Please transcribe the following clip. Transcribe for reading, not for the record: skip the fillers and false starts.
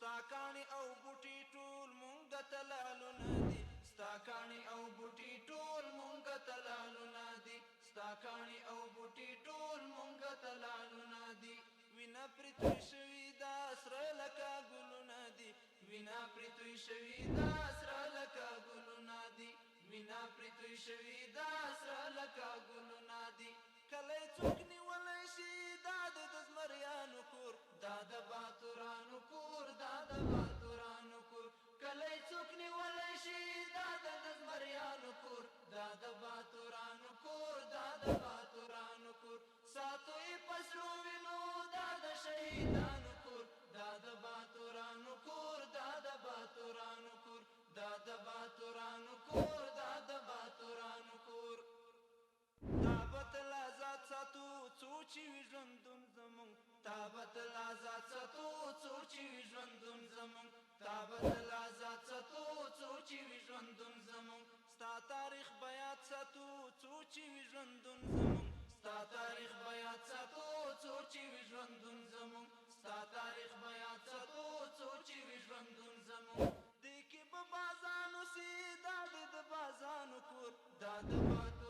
ستا کاڼي او بوټي ټول مونږ ته لالونه دي ستا کاڼي او بوټي ټول مونږ ته لالونه دي ستا کاڼي او بوټي ټول مونږ ته لالونه دي وینا پرې توی شوي دا سره لکه ګلونه دي وینا پرې توی شوي دا سره لکه ګلونه دي وینا پرې توی شوي دا سره لکه ګلونه دي کلی څوک نیولی شي دا د زمریانو کور دا د باتورانو کور دا د باتورانو کور کلی څوک نیولی شي دا د زمریانو کور دا د باتورانو کور دا د باتورانو کور ساتو یې په سرو وینو دا د شهیدانو کور دا د باتورانو کور دا د باتورانو کور دا د باتورانو کور دا د باتورانو کور تابت لازاد ساتو څو چې وي ژوندون زمونږ تابت لازاد ساتو څو چې وي ژوندون زمونږ تابت لازاد ساتو څو چې وي ژوندون زمونږ ستا تاریخ به یاد ساتو څو چې وي ژوندون زمونږ ستا تاریخ به یاد ساتو څو چې وي ژوندون زمونږ ستا تاریخ به یاد ساتو څو چې وي ژوندون زمونږ دې کې به بازانو سي دا د بازانو کور دا د